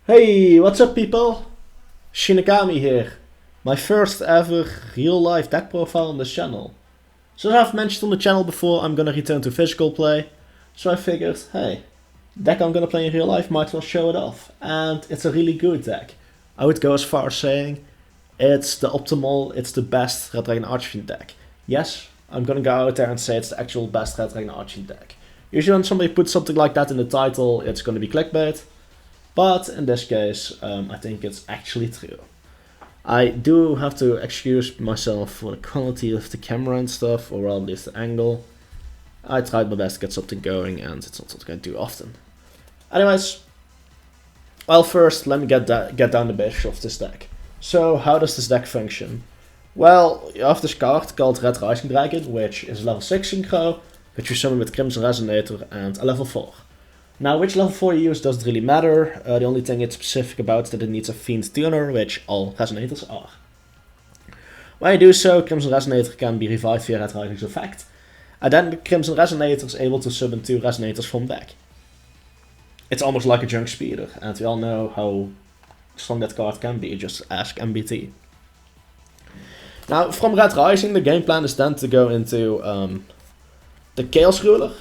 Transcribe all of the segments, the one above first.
Hey, what's up people? Shinigami here. My first ever real life deck profile on this channel. So as I've mentioned on the channel before, I'm gonna return to physical play. So I figured, hey, deck I'm gonna play in real life, might as well show it off. And it's a really good deck. I would go as far as saying it's the optimal, it's the best Red Dragon Archfiend deck. Yes, I'm gonna go out there and say it's the actual best Red Dragon Archfiend deck. Usually when somebody puts something like that in the title, it's gonna be clickbait. But in this case, I think it's actually true. I do have to excuse myself for the quality of the camera and stuff, or at least the angle. I tried my best to get something going, and it's not something I do often. Anyways, well, first let me get down the basics of this deck. So, how does this deck function? Well, you have this card called Red Rising Dragon, which is level 6 synchro, which you summon with Crimson Resonator and a level 4. Now, which level 4 you use doesn't really matter. The only thing it's specific about is that it needs a Fiend Tuner, which all Resonators are. When you do so, Crimson Resonator can be revived via Red Rising's effect, and then the Crimson Resonator is able to summon 2 Resonators from deck. It's almost like a junk speeder, and we all know how strong that card can be, just ask MBT. Now, from Red Rising, the game plan is then to go into the Chaos Ruler.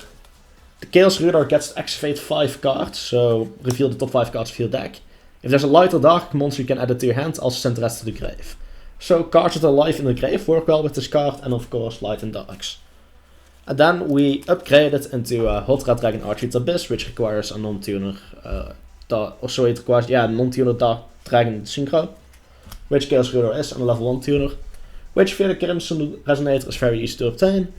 The Chaos Ruler gets to activate 5 cards, so reveal the top 5 cards of your deck. If there's a light or dark monster you can add it to your hand, also send the rest to the grave. So cards that are live in the grave work well with this card, and of course light and darks. And then we upgrade it into a Hot Red Dragon Archfiend Abyss, which requires a non-tuner, non-tuner Dark Dragon Synchro, which Chaos Ruler is, and a level 1 tuner, which via the Crimson Resonator is very easy to obtain.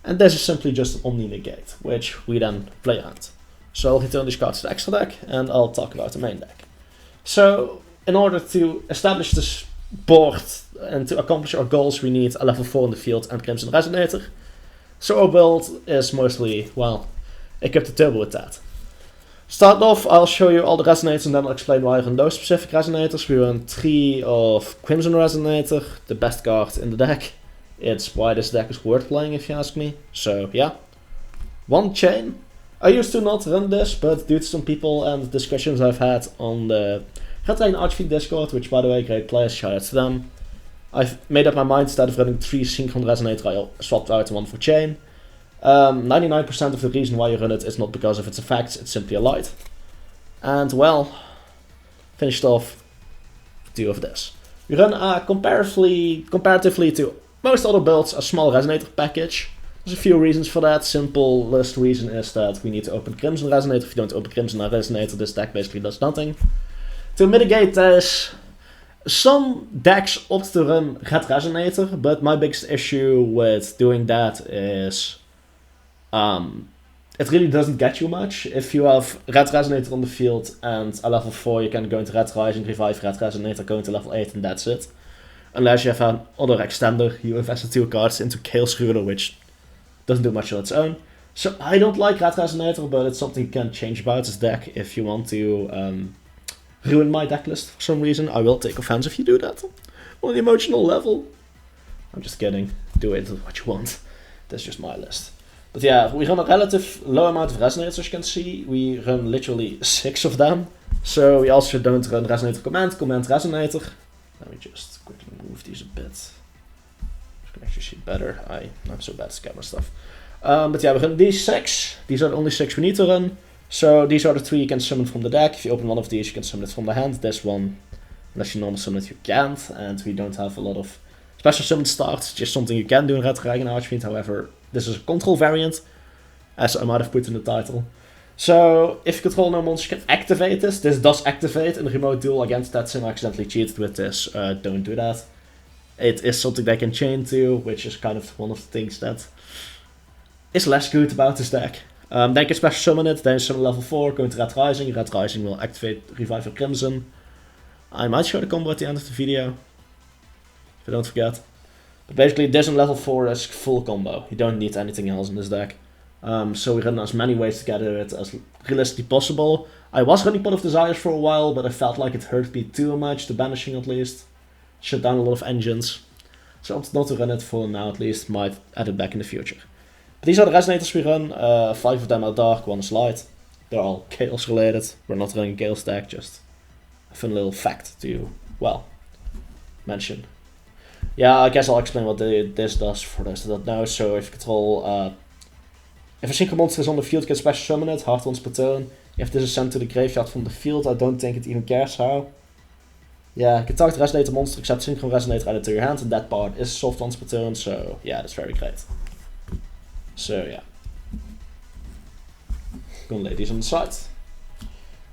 And this is simply just an Omni-Negate, which we then play around. So I'll return these cards to the extra deck, and I'll talk about the main deck. So, in order to establish this board and to accomplish our goals, we need a level 4 in the field and Crimson Resonator. So our build is mostly, well, equip the turbo with that. Start off, I'll show you all the Resonators and then I'll explain why I run those specific Resonators. We run 3 of Crimson Resonator, the best card in the deck. It's why this deck is worth playing if you ask me. So yeah. 1 chain. I used to not run this, but due to some people and discussions I've had on the Red Dragon Archfiend Discord, which by the way, great players, shout out to them. I've made up my mind, instead of running 3 Synchron Resonator, I swapped out 1 for chain. 99% of the reason why you run it is not because of its effects, it's simply a light. And well, finished off 2 of this. We run comparatively to most other builds, a small Resonator package. There's a few reasons for that. Simplest reason is that we need to open Crimson Resonator. If you don't open Crimson Resonator, this deck basically does nothing. To mitigate this, some decks opt to run Red Resonator, but my biggest issue with doing that is it really doesn't get you much. If you have Red Resonator on the field and a level 4, you can go into Red Rising, revive Red Resonator, go into level 8 and that's it. Unless you have another extender, you invested 2 cards into Chaos Ruler, which doesn't do much on its own. So I don't like Red Resonator, but it's something you can change about this deck if you want to ruin my deck list for some reason. I will take offense if you do that on the emotional level. I'm just kidding. Do it what you want. That's just my list. But yeah, we run a relative low amount of Resonators, as you can see. We run literally 6 of them. So we also don't run Resonator Command Resonator. Let me just quickly move these a bit. You can actually see better. I'm so bad at camera stuff. But yeah, we run these 6. These are the only 6 we need to run. So these are the 3 you can summon from the deck. If you open one of these, you can summon it from the hand. This one, unless you normal summon it, you can't. And we don't have a lot of special summon starts. Just something you can do in Red Dragon Archfiend. However, this is a control variant, as I might have put in the title. So, if you control no monster, you can activate this. This does activate in a remote duel against that sim. I accidentally cheated with this. Don't do that. It is something they can chain to, which is kind of one of the things that is less good about this deck. Then you can special summon it, then summon level 4, go into Red Rising. Red Rising will activate Revive your Crimson. I might show the combo at the end of the video, if I don't forget. But basically, this and level 4 is full combo. You don't need anything else in this deck. So we run as many ways to get it as realistically possible. I was running Pot of Desires for a while, but I felt like it hurt me too much, the banishing at least. Shut down a lot of engines. So I opted not to run it for now at least, might add it back in the future. But these are the Resonators we run, 5 of them are dark, 1 is light. They're all Chaos related, we're not running a Chaos deck, just a fun little fact to, well, mention. Yeah, I guess I'll explain what this does for those that don't know. So if you control, if a synchro monster is on the field, you can special summon it, hard ones per turn. If this is sent to the graveyard from the field, I don't think it even cares how. Yeah, you can target resonator monster except synchro resonator added to your hand, and that part is soft ones per turn, so yeah, that's very great. So yeah. Gonna lay these on the side.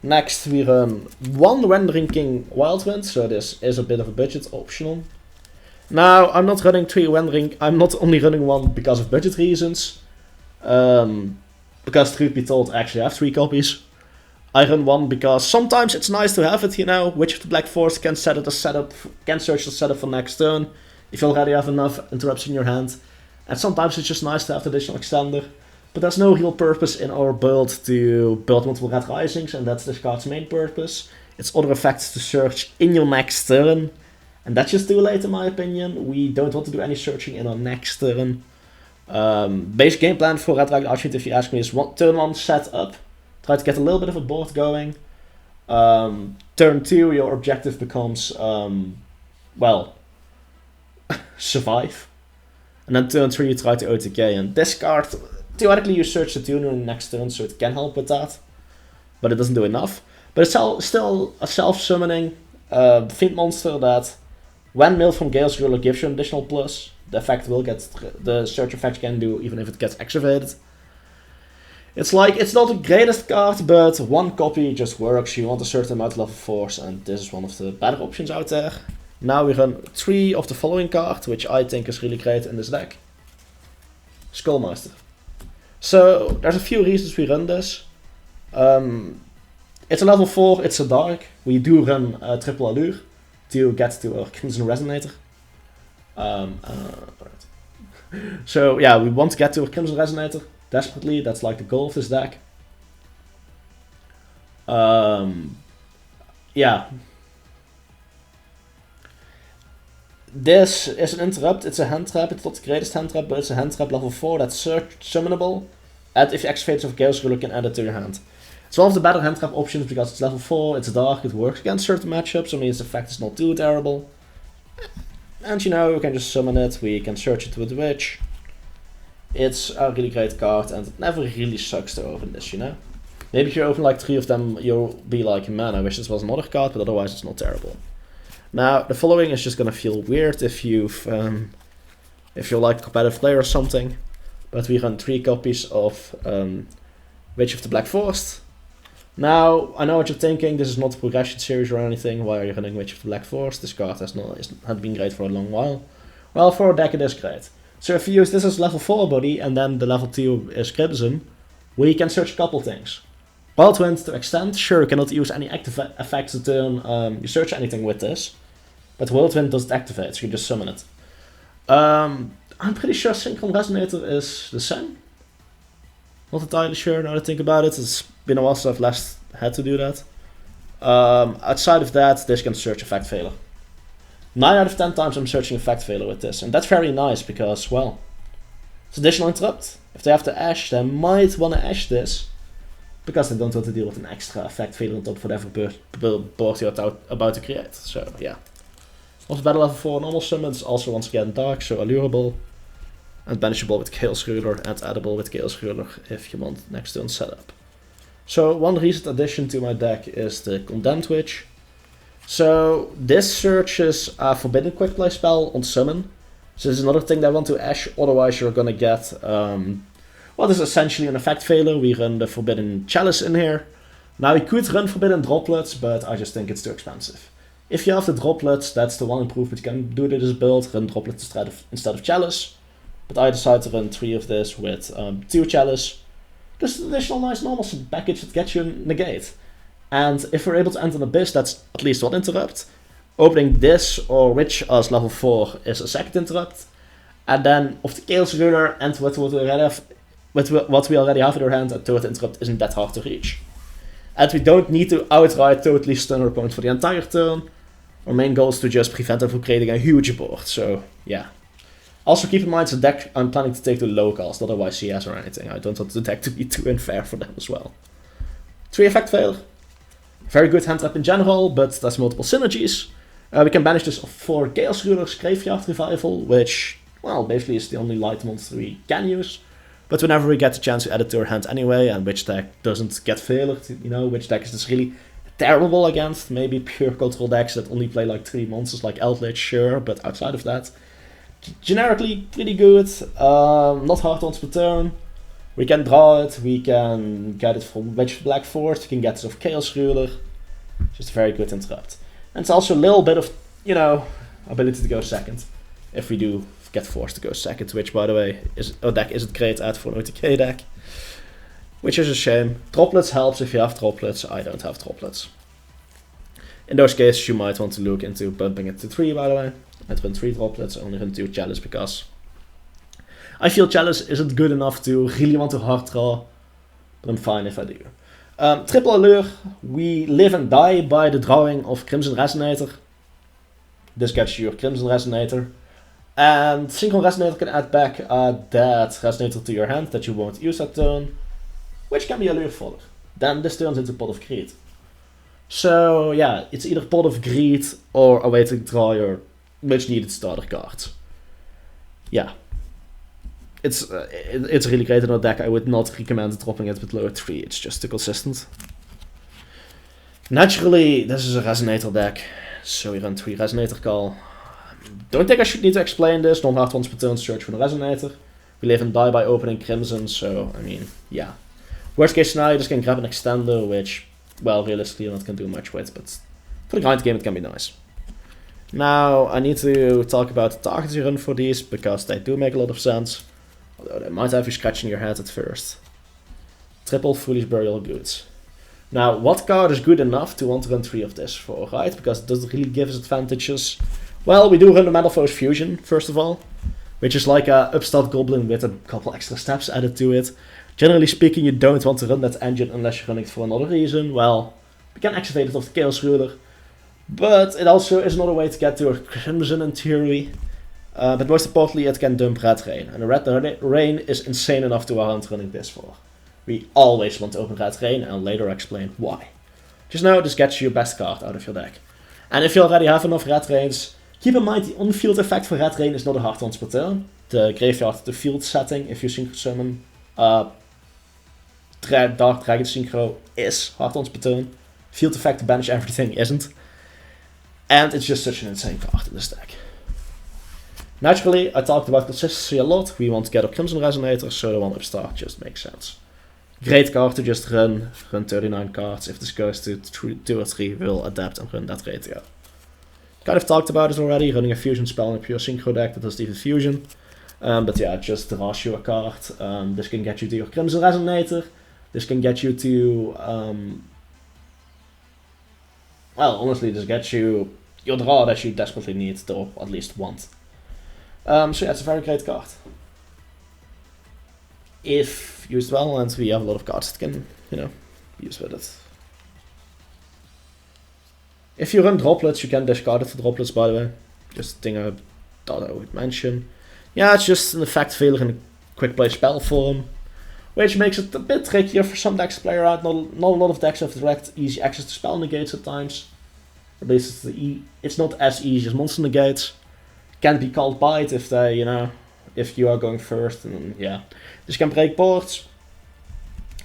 Next we run 1 Rendering King Wildwind, so this is a bit of a budget optional. Now, I'm not running 3 rendering, I'm not only running 1 because of budget reasons. Because truth be told, I actually have 3 copies. I run 1 because sometimes it's nice to have it, you know. Witch of the Black Forest can set it as setup, can search the setup for next turn, if you already have enough interrupts in your hand. And sometimes it's just nice to have the additional extender. But there's no real purpose in our build to build multiple Red Risings, and that's this card's main purpose. It's other effects to search in your next turn. And that's just too late in my opinion. We don't want to do any searching in our next turn. Basic game plan for Red Dragon Archfiend, if you ask me, is turn 1 set up. Try to get a little bit of a board going. Turn 2, your objective becomes, well, survive. And then turn 3, you try to OTK. And this card, theoretically you search the tuner in the next turn, so it can help with that. But it doesn't do enough. But it's still a self-summoning fiend monster that, when milled from Gale's Ruler, gives you an additional plus. The effect will get, the search effect can do even if it gets activated. It's like, it's not the greatest card, but 1 copy just works. You want a certain amount of level 4s, and this is one of the better options out there. Now we run 3 of the following card, which I think is really great in this deck. Skullmaster. So, there's a few reasons we run this. It's a level 4, it's a dark. We do run triple allure to get to our Crimson Resonator. So yeah, we want to get to our Crimson Resonator desperately. That's like the goal of this deck. Yeah. This is an interrupt, it's a hand trap, it's not the greatest hand trap, but it's a hand trap level 4 that's summonable. And if you activate it with Chaos Ruler, you can add it to your hand. It's one of the better hand trap options because it's level 4, it's dark, it works against certain matchups, I mean its effect is not too terrible. And you know, we can just summon it, we can search it with the Witch. It's a really great card and it never really sucks to open this, you know. Maybe if you open like 3 of them, you'll be like, man, I wish this was another card, but otherwise it's not terrible. Now, the following is just gonna feel weird if you're like a competitive player or something. But we run 3 copies of Witch of the Black Forest. Now, I know what you're thinking, this is not a progression series or anything, why are you running Witch of the Black Forest? This card has been great for a long while. Well, for a deck it is great. So if you use this as level 4 body, and then the level 2 is Crimson, we can search a couple things. Wildwind to extend, sure, you cannot use any active effects to turn you search anything with this. But Wildwind doesn't activate, so you just summon it. I'm pretty sure Synchro Resonator is the same. Not entirely sure now that I think about it. It's been a while since I've last had to do that. Outside of that, this can search Effect Failure. 9 out of 10 times I'm searching Effect Failure with this. And that's very nice because, well, it's additional interrupt. If they have to Ash, they might want to Ash this. Because they don't want to deal with an extra Effect Failure on top of whatever board you're about to create. So, yeah. Also battle level 4 normal summons, also once again dark, so allurable. And banishable with Chaos Ruler and addable with Chaos Ruler if you want next turn setup. So one recent addition to my deck is the Condemned Witch. So this searches a Forbidden Quick Play spell on summon. So this is another thing that I want to Ash, otherwise you're gonna get what is essentially an effect failure. We run the Forbidden Chalice in here. Now we could run Forbidden Droplets, but I just think it's too expensive. If you have the Droplets, that's the one improvement you can do to this build, run Droplets instead of Chalice. But I decided to run 3 of this with 2 Chalice. Just an additional nice normal package that gets you Negate. And if we're able to enter an Abyss, that's at least 1 interrupt. Opening this or Witch as level 4 is a 2nd interrupt. And then of the Chaos Ruler and what we already have in our hand, a 3rd interrupt isn't that hard to reach. And we don't need to outright totally stun our opponent for the entire turn. Our main goal is to just prevent them from creating a huge board, so yeah. Also keep in mind it's a deck I'm planning to take to low cost, otherwise CS or anything. I don't want the deck to be too unfair for them as well. 3 effect failure. Very good hand trap in general, but there's multiple synergies. We can banish this for Chaos Ruler's Graveyard Revival, which, well, basically is the only light monster we can use. But whenever we get the chance to add it to our hand anyway, and which deck doesn't get failed, you know, which deck is this really terrible against? Maybe pure control decks that only play like 3 monsters like Eldritch, sure, but outside of that, generically pretty good. Not hard once per turn. We can draw it, we can get it from Witch Black Force, we can get it off Chaos Ruler. Just very good interrupt. And it's also a little bit of, you know, ability to go second. If we do get forced to go second, which by the way, deck isn't great at for an OTK deck. Which is a shame. Droplets helps if you have droplets, I don't have droplets. In those cases you might want to look into bumping it to 3 by the way. I'd run 3 droplets, only run 2 Chalice because I feel Chalice isn't good enough to really want to hard draw, but I'm fine if I do. Triple Allure, we live and die by the drawing of Crimson Resonator. This gets your Crimson Resonator. And Synchro Resonator can add back that Resonator to your hand that you won't use that turn, which can be Allure fodder. Then this turns into Pot of Greed. So yeah, it's either Pot of Greed or a way to draw your much needed starter cards. Yeah. It's really great in our deck. I would not recommend dropping it with lower 3, it's just too consistent. Naturally, this is a Resonator deck, so we run 3 Resonator Call. Don't think I should need to explain this, non-hard once per turn search for the Resonator. We live and die by opening Crimson, so I mean, yeah. Worst case scenario, just can grab an Extender, which, well, realistically you're not going to do much with, but for the grind game it can be nice. Now, I need to talk about the targets you run for these, because they do make a lot of sense. Although they might have you scratching your head at first. Triple Foolish Burial Goods. Now, what card is good enough to want to run 3 of this for, right? Because it doesn't really give us advantages. Well, we do run the Metal Foes Fusion, first of all. Which is like a upstart goblin with a couple extra steps added to it. Generally speaking, you don't want to run that engine unless you're running it for another reason. Well, we can activate it off the Chaos Ruler. But it also is another way to get to a Crimson in theory. But most importantly, it can dump Red Rain. And the Red Rain is insane enough to warrant running this for. We always want to open Red Rain, and I'll later explain why. Just know this gets you your best card out of your deck. And if you already have enough Red Rains, keep in mind the on-field effect for Red Rain is not a hard once per turn. The graveyard to field setting, if you synchro summon Dark Dragon Synchro, is hard once per turn. Field effect to banish everything isn't. And it's just such an insane card in this deck. Naturally, I talked about consistency a lot. We want to get a Crimson Resonator, so the one upstart just makes sense. Great card to just run 39 cards. If this goes to 2 or 3, we'll adapt and run that ratio. Kind of talked about it already, running a fusion spell in a pure synchro deck that does even fusion. But yeah, just draws you a card. This can get you to your Crimson Resonator. This can get you to... well, honestly, this gets you your draw that you desperately need, or at least want. So yeah, it's a very great card. If used well, and we have a lot of cards that can, you know, use with it. If you run droplets, you can discard it for droplets, by the way. Just a thing I thought I would mention. Yeah, it's just an effect failure in a quick play spell form, which makes it a bit trickier for some decks to play around. Not a lot of decks have direct easy access to spell negates at times. At least it's not as easy as monster negates. Can't be called bite if they, you know, if you are going first, and yeah. Dus you can break boards,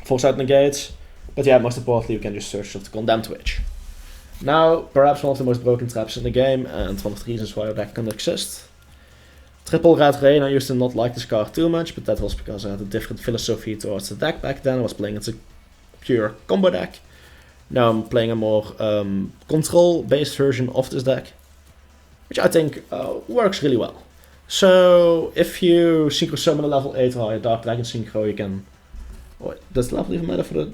force out negates, but yeah, most importantly you can just search of the Condemned Witch. Now, perhaps one of the most broken traps in the game, and one of the reasons why our deck can exist. Triple Red Rain, I used to not like this card too much, but that was because I had a different philosophy towards the deck back then. I was playing it as a pure combo deck. Now I'm playing a more control-based version of this deck, which I think works really well. So, if you synchro summon a level 8 or a Dark Dragon Synchro, you can... Oh, does the level even matter for the...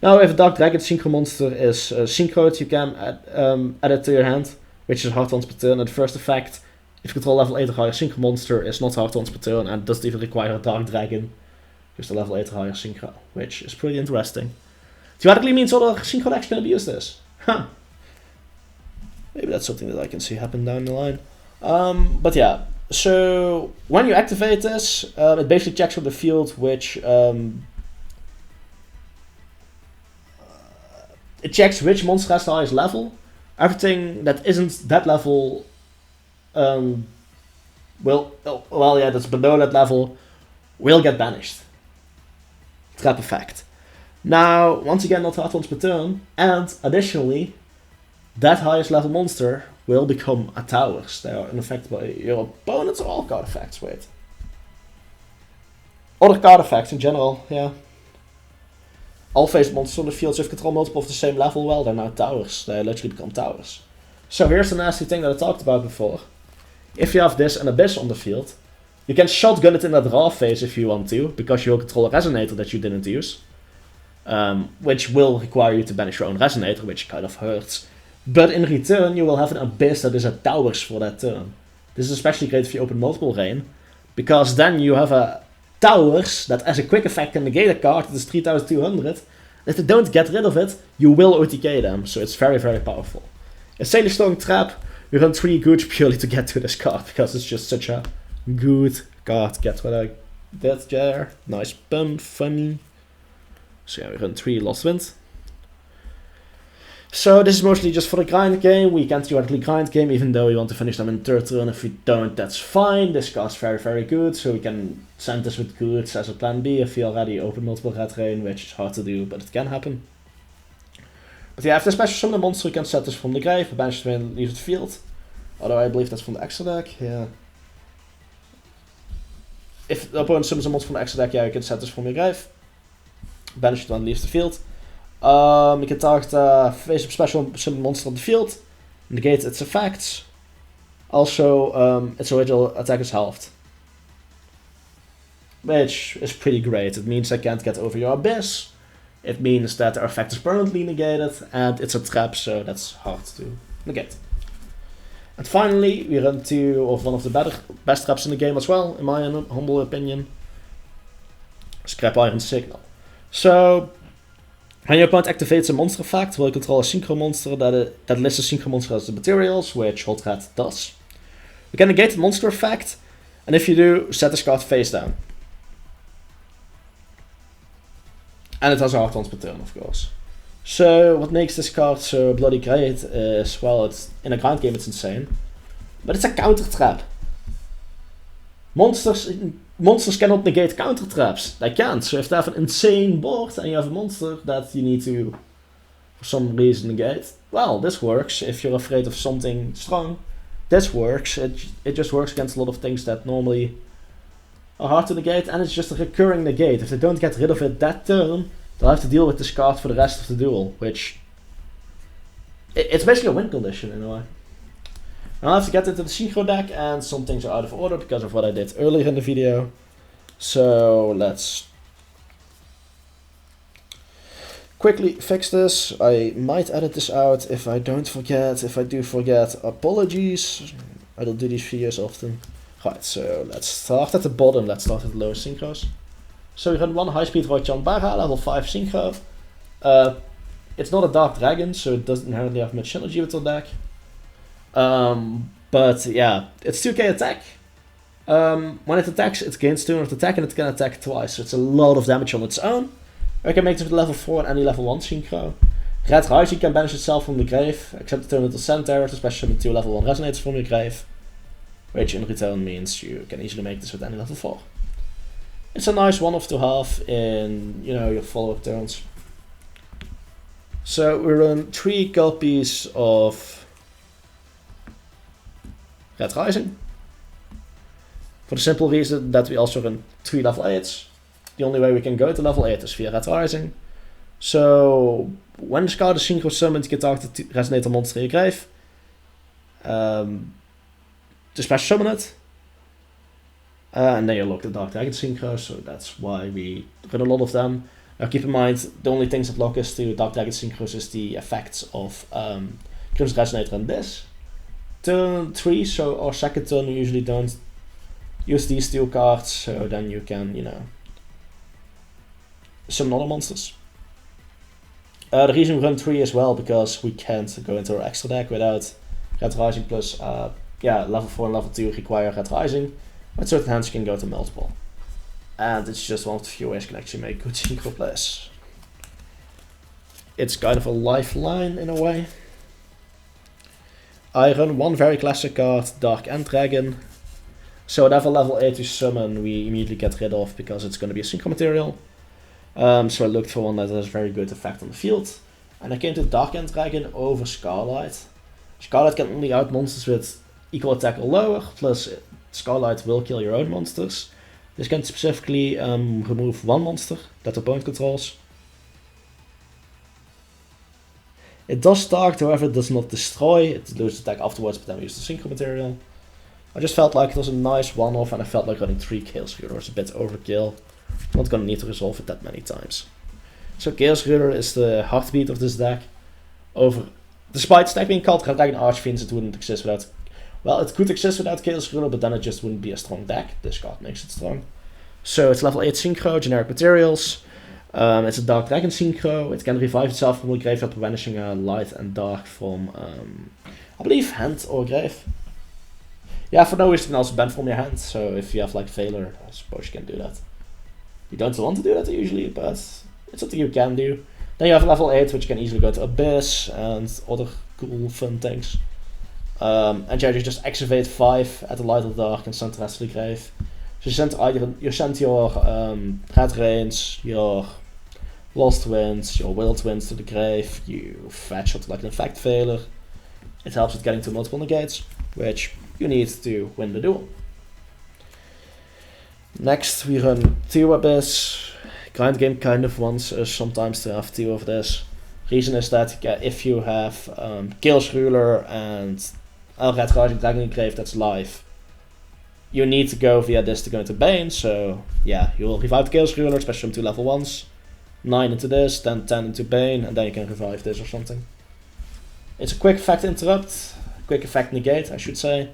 Now, if a Dark Dragon Synchro monster is synchroed, you can add it to your hand, which is hard once per turn. And the first effect, if you control level 8 or higher synchro monster, is not hard once per turn, and doesn't even require a Dark Dragon, just a level 8 or higher synchro, which is pretty interesting. Theoretically means other synchro decks can abuse this. Huh. Maybe that's something that I can see happen down the line. But yeah, so when you activate this, it basically checks from the field which it checks which monster has the highest level. Everything that isn't that level, that's below that level, will get banished. Trap effect. Now, once again, not hard once per turn, and additionally, that highest level monster will become a towers. They are unaffected by your opponents or all card effects. Wait. Other card effects in general, yeah. All face monsters on the field, so if you control multiple of the same level, well, they're now towers. They literally become towers. So here's the nasty thing that I talked about before. If you have this and Abyss on the field, you can shotgun it in that draw phase if you want to, because you'll control a Resonator that you didn't use. Which will require you to banish your own Resonator, which kind of hurts. But in return, you will have an Abyss that is at towers for that turn. This is especially great if you open multiple rain, because then you have a towers that as a quick effect can negate a card that is 3200. If they don't get rid of it, you will OTK them, so it's very, very powerful. A Sailor Stone Trap, we run 3 goods purely to get to this card, because it's just such a good card. Get what I did there. Nice pun, funny. So yeah, we run 3 Lost Wind. So this is mostly just for the grind game. We can't theoretically grind game, even though we want to finish them in third turn. If we don't, that's fine. This card's very, very good, so we can send this with goods as a plan B if we already open multiple red rain, which is hard to do, but it can happen. But yeah, if the special summon a monster, you can set this from the grave, banish it and leave it field. Although I believe that's from the extra deck, yeah. If the opponent summons a monster from the extra deck, yeah, you can set this from your grave. Banish it and leave the field. You can target face-up special summon monster on the field, negate its effects. Also, its original attack is halved. Which is pretty great. It means I can't get over your Abyss. It means that their effect is permanently negated, and it's a trap, so that's hard to negate. And finally, we run one of the best traps in the game as well, in my humble opinion. Scrap Iron Signal. So, when your opponent activates a monster effect, will you control a synchro monster that lists a synchro monster as the materials, which Hot Red does. You can negate the monster effect, and if you do, set this card face down. And it has a hard once per turn, of course. So, what makes this card so bloody great is, well, it's in a grind game it's insane, but it's a counter trap. Monsters cannot negate counter traps. They can't. So if they have an insane board and you have a monster that you need to, for some reason, negate, well, this works. If you're afraid of something strong, this works. It just works against a lot of things that normally are hard to negate, and it's just a recurring negate. If they don't get rid of it that turn, they'll have to deal with this card for the rest of the duel, which it's basically a win condition in a way. Now I have to get into the synchro deck, and some things are out of order because of what I did earlier in the video. So let's quickly fix this. I might edit this out if I don't forget. If I do forget, apologies. I don't do these videos often. Right, so let's start at the bottom. Let's start at the lowest synchros. So we run 1 high-speed Roy-chan Bara, level 5 synchro. It's not a Dark Dragon, so it doesn't inherently have much synergy with the deck. But yeah, it's 2k attack. When it attacks, it gains 200 attack and it can attack twice, so it's a lot of damage on its own. I can make this with level 4 and any level 1 synchro. Red Rising can banish itself from the grave, except to turn into center, especially with 2 level 1 resonators from your grave. Which in return means you can easily make this with any level 4. It's a nice 1-off to have in, your follow-up turns. So we run 3 copies of Red Rising. For the simple reason that we also run 3 level 8s. The only way we can go to level 8 is via Red Rising. So when this card is synchro summoned, you can target the resonator monster in your grave. To special summon it. And then you lock the Dark Dragon synchro, so that's why we run a lot of them. Now keep in mind, the only things that lock us to Dark Dragon synchros is the effects of Crimson Resonator and this. Turn 3, so our second turn we usually don't use these 2 cards, so then you can, summon other monsters. The reason we run 3 as well, because we can't go into our extra deck without Red Rising plus, level 4 and level 2 require Red Rising. With certain hands you can go to multiple. And it's just one of the few ways you can actually make good synchro plays. it's kind of a lifeline in a way. I run one very classic card, Dark End Dragon. So whatever level 8 we summon, we immediately get rid of because it's going to be a synchro material. So I looked for one that has very good effect on the field. And I came to Dark End Dragon over Scarlight. Scarlight can only out monsters with equal attack or lower, plus Scarlight will kill your own monsters. This can specifically remove one monster that the opponent controls. It does target, however it does not destroy. It loses attack afterwards, but then we use the synchro material. I just felt like it was a nice one-off, and I felt like running 3 Chaos Ruler was a bit overkill. I'm not gonna need to resolve it that many times. So Chaos Ruler is the heartbeat of this deck. Despite the deck being called Red Dragon Archfiends, it wouldn't exist without... Well, it could exist without Chaos Ruler, but then it just wouldn't be a strong deck. This card makes it strong. So it's level 8 synchro, generic materials. It's a Dark Dragon synchro. It can revive itself from the graveyard by banishing a light and dark from, I believe, hand or grave. Yeah, for no reason, you can also ban from your hand. So if you have like Failure, I suppose you can do that. You don't want to do that usually, but it's something you can do. Then you have level 8, which can easily go to Abyss and other cool fun things. And yeah, you just activate 5 at the light or dark and send the rest to the grave. So you send your Red Rains, your Lost Winds, your Willed Winds to the grave. You fetch with like an effect failure. It helps with getting to multiple negates, which you need to win the duel. Next we run 2 Abyss. Grind game kind of wants us sometimes to have 2 of this. Reason is that if you have Chaos Ruler and a Red Dragon Grave that's live, you need to go via this to go into Bane. So yeah, you will revive the Chaos Ruler, especially from 2 level 1s. 9 into this, then 10 into Bane, and then you can revive this or something. It's a quick effect interrupt, quick effect negate I should say,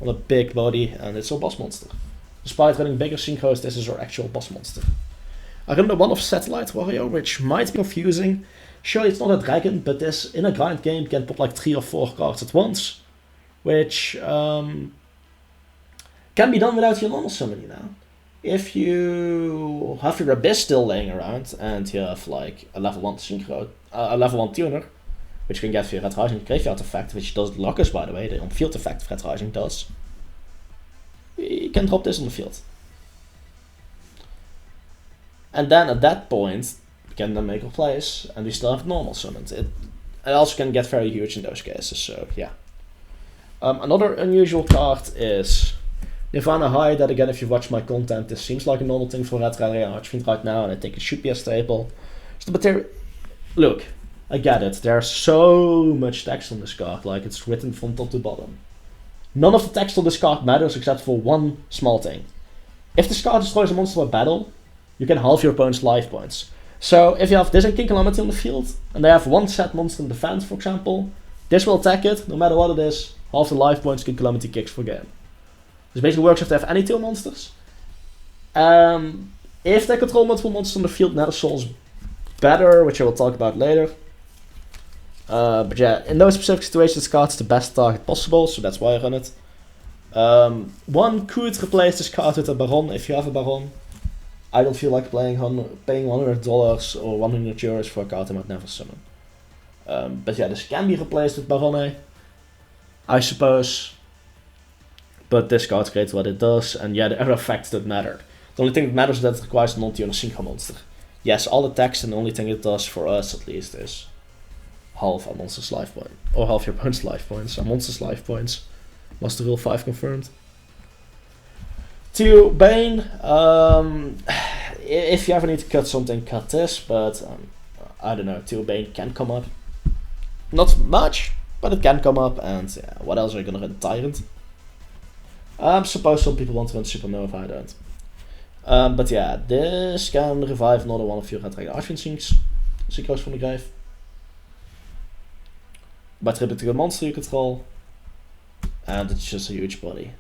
on a big body, and it's a boss monster. Despite running bigger synchros, this is our actual boss monster. I run the one of Satellite Warrior, which might be confusing. Sure, it's not a dragon, but this in a grind game can pop like 3 or 4 cards at once, which can be done without your normal summon, you know. If you have your Abyss still laying around and you have like a level 1 synchro, a level 1 tuner, which you can get via Red Rising Graveyard effect, which does lock us by the way, the on-field effect of Red Rising does. You can drop this on the field. And then at that point, we can then make a place, and we still have normal summons. It also can get very huge in those cases, so yeah. Another unusual card is Nirvana High, that again, if you watch my content, this seems like a normal thing for Red Dragon Archfiend right now, and I think it should be a staple. So the material... Look, I get it, there's so much text on this card, like it's written from top to bottom. None of the text on this card matters except for one small thing. If this card destroys a monster by battle, you can halve your opponent's life points. So if you have this and King Calamity on the field, and they have one set monster in defense, for example, this will attack it, no matter what it is, half the life points King Calamity kicks for game. This basically works if they have any 2 monsters. If they control multiple monsters on the field, Nether Soul's better, which I will talk about later. But yeah, in those specific situations, this card's the best target possible, so that's why I run it. One could replace this card with a Baron if you have a Baron. I don't feel like paying $100 or 100 euros for a card I might never summon. But yeah, this can be replaced with Baronne, I suppose. But this card's great at what it does, and yeah, the other effects don't matter. The only thing that matters is that it requires a non-tuner synchro monster. Yes, all the text, and the only thing it does for us at least is half a monster's life point, or half your opponent's life points, or monster's life points. Master Rule 5 confirmed. To Bane, if you ever need to cut something, cut this, but I don't know, to Bane can come up. Not much, but it can come up, and yeah, what else are you gonna run? Tyrant? I suppose some people want to run Supernova, I don't. But yeah, this can revive another one of your Red Dragon Archfiend synchros from the grave. By tributing a monster you control. And it's just a huge body.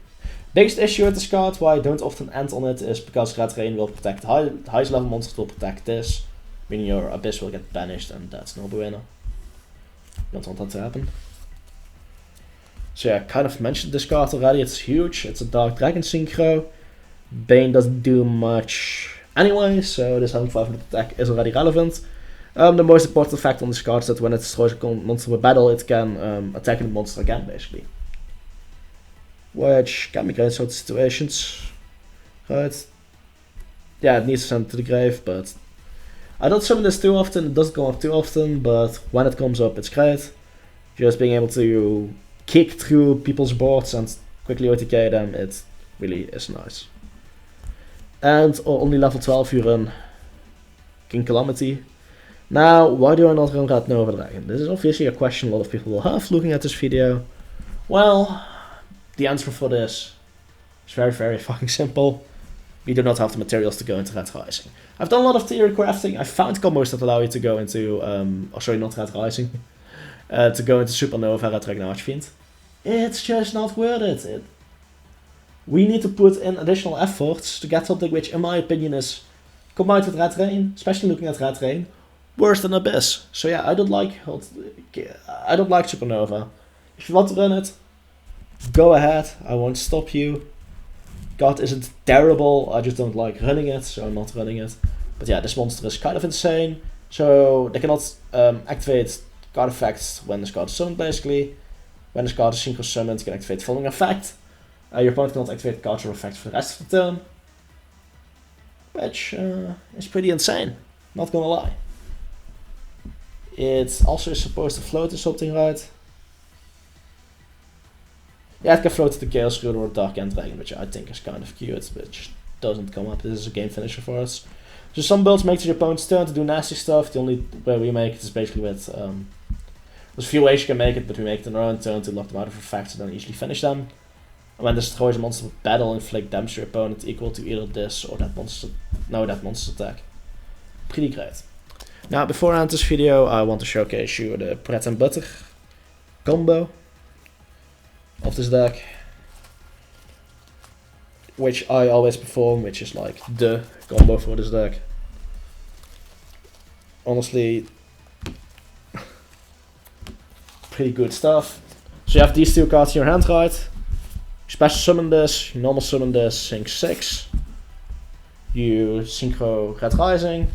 Biggest issue with this card, why I don't often end on it, is because Red Rain will protect the highest level monsters will protect this. Meaning your Abyss will get banished, and that's no bueno. You don't want that to happen. So yeah, I kind of mentioned this card already, it's huge, it's a Dark Dragon synchro. Bane doesn't do much anyway, so this having 500 attack is already relevant. The most important effect on this card is that when it destroys a monster with battle, it can attack the monster again, basically. Which can be great in certain situations. Right? Yeah, it needs to send it to the grave, but I don't summon this too often. It doesn't come up too often, but when it comes up, it's great. Just being able to kick through people's boards and quickly OTK them, it really is nice. And only level 12 you run King Calamity. Now, why do I not run Red Nova Dragon? This is obviously a question a lot of people will have looking at this video. Well, the answer for this is very, very fucking simple. We do not have the materials to go into Red Rising. I've done a lot of theory crafting. I found combos that allow you to go into, not Red Rising, to go into Supernova, Red Dragon, Archfiend. It's just not worth it. We need to put in additional efforts to get something which, in my opinion, is combined with Red Rain, especially looking at Red Rain, worse than Abyss. So yeah, I don't like Supernova. If you want to run it, go ahead. I won't stop you. God isn't terrible. I just don't like running it, so I'm not running it. But yeah, this monster is kind of insane. So they cannot activate card effects when this card is summoned, basically. When this card is synchro summoned, you can activate the following effect. Your opponent cannot activate cards or effects for the rest of the turn. Which is pretty insane, not gonna lie. It also is supposed to float or something, right? Yeah, it can float to the Chaos Ruler or Dark End Dragon, which I think is kind of cute, but just doesn't come up. This is a game finisher for us. So some builds make it your opponent's turn to do nasty stuff. The only way we make it is basically with... there's a few ways you can make it, but we make it on our own turn to lock them out of effects and then easily finish them. And when this destroys a monster with battle, inflict damage to your opponent equal to either this or that monster's attack. Pretty great. Now, before I end this video, I want to showcase you the bread and butter combo of this deck, which I always perform, which is like the combo for this deck. Honestly, pretty good stuff. So you have these two cards in your hand, right? You special summon this, you normal summon this, sync 6. You synchro Red Rising.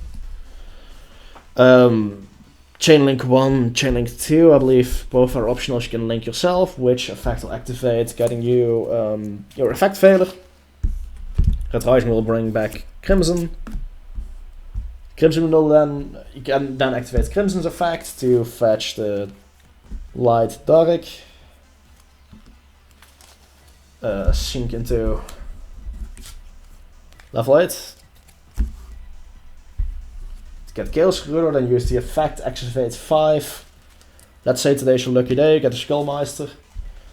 Chainlink 1, Chainlink 2, I believe both are optional. You can link yourself, which effect will activate, getting you your effect failure. Red Rising will bring back Crimson. Crimson will then, you can then activate Crimson's effect to fetch the light dark. Sync into level 8. Get Chaos Ruler, then use the effect, activate 5. Let's say today's your lucky day, you get a Skullmeister.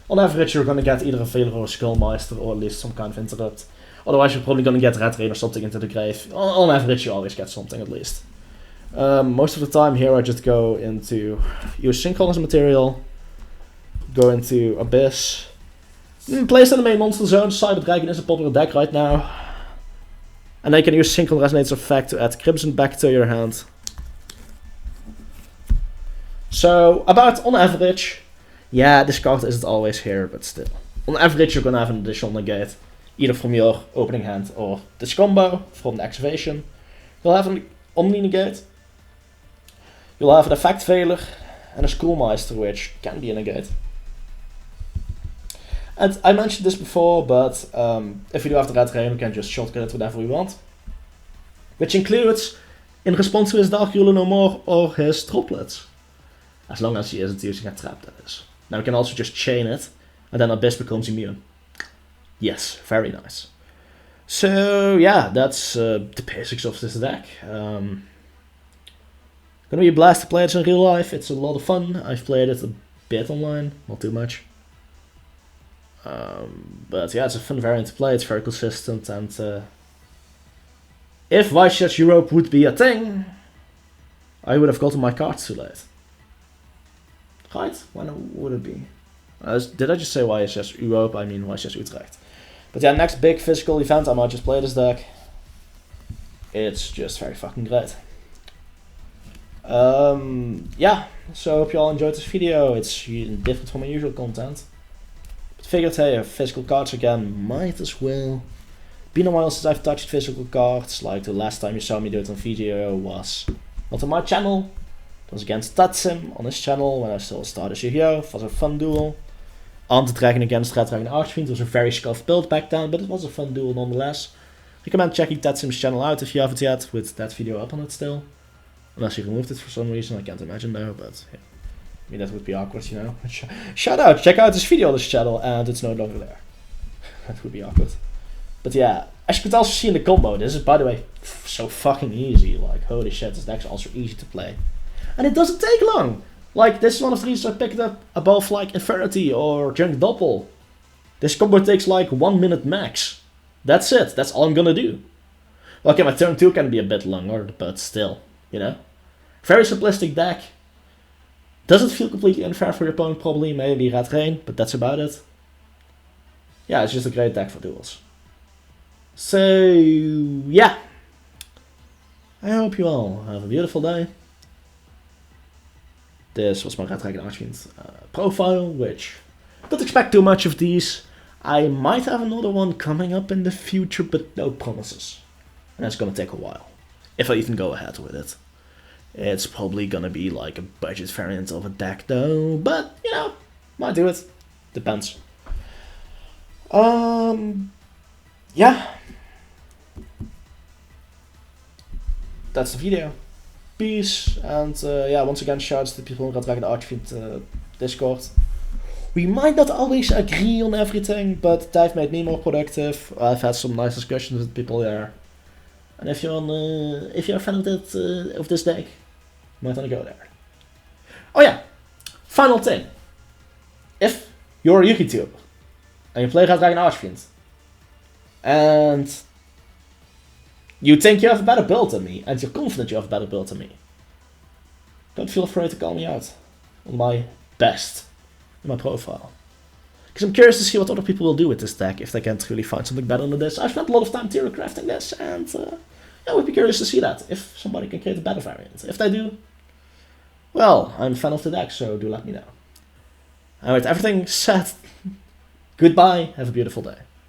On average you're gonna get either a failure or a Skullmeister, or at least some kind of interrupt. Otherwise you're probably gonna get Red Rain or something into the grave. On average you always get something at least. Most of the time here I just go into, use Synchro as a material, go into Abyss. Place in the main monster zone, Cyber Dragon is a popular deck right now. And then you can use Synchro Resonator's effect to add Crimson back to your hand. So, about on average, yeah, this card isn't always here, but still. On average, you're gonna have an additional negate, either from your opening hand or this combo, from the activation. You'll have an Omni negate. You'll have an effect failure, and a Schoolmeister, which can be a negate. And I mentioned this before, but if we do have the Red Rain, we can just shotgun it whenever we want. Which includes, in response to his Dark Ruler No More or his droplets. As long as he isn't using a trap, that is. Now we can also just chain it, and then Abyss becomes immune. Yes, very nice. So yeah, that's the basics of this deck. Gonna be a blast to play it in real life, it's a lot of fun. I've played it a bit online, not too much. But yeah, it's a fun variant to play, it's very consistent, and if Vice Judge Europe would be a thing, I would have gotten my cards too late. Right? When would it be? Did I just say YSS Europe? I mean YSS Utrecht. But yeah, next big physical event, I might just play this deck. It's just very fucking great. Yeah, so I hope you all enjoyed this video. It's different from my usual content. But figured, hey, physical cards again, might as well. Been a while since I've touched physical cards, like the last time you saw me do it on video was not on my channel. It was against Tatsim on his channel when I still started Yu-Gi-Oh! It was a fun duel. Anti-Dragon against Red Dragon Archfiend. It was a very scuffed build back then, but it was a fun duel nonetheless. Recommend checking Tatsim's channel out if you haven't yet, with that video up on it still. Unless he removed it for some reason, I can't imagine though, but yeah. I mean, that would be awkward, you know. Shout out, check out this video on this channel, and it's no longer there. That would be awkward. But yeah, as you could also see in the combo, this is, by the way, so fucking easy. Like, holy shit, this deck's also easy to play. And it doesn't take long. Like, this is one of the reasons I picked up above, like, Infinity or Junk Doppel. This combo takes, like, 1 minute max. That's it, that's all I'm gonna do. Okay, my turn 2 can be a bit longer, but still, you know. Very simplistic deck. Doesn't feel completely unfair for your opponent, probably, maybe Red Rain, but that's about it. Yeah, it's just a great deck for duels. So, yeah. I hope you all have a beautiful day. This was my Red Dragon Archfiend profile, which don't expect too much of these. I might have another one coming up in the future, but no promises. And that's gonna take a while, if I even go ahead with it. It's probably gonna be like a budget variant of a deck though, but you know, might do it. Depends. Yeah. That's the video. Peace, and yeah, once again, shouts to the people in Red Dragon Archfiend Discord. We might not always agree on everything, but they've made me more productive. I've had some nice discussions with people there. And if you're a fan of that of this deck, you might want to go there. Oh yeah, final thing. If you're a YouTuber and you play Red Dragon Archfiend, and you think you have a better build than me, and you're confident you have a better build than me, don't feel afraid to call me out on my best in my profile. Because I'm curious to see what other people will do with this deck if they can't really find something better than this. I've spent a lot of time theory crafting this, and I would be curious to see that, if somebody can create a better variant. If they do, well, I'm a fan of the deck, so do let me know. Alright, everything said, goodbye, have a beautiful day.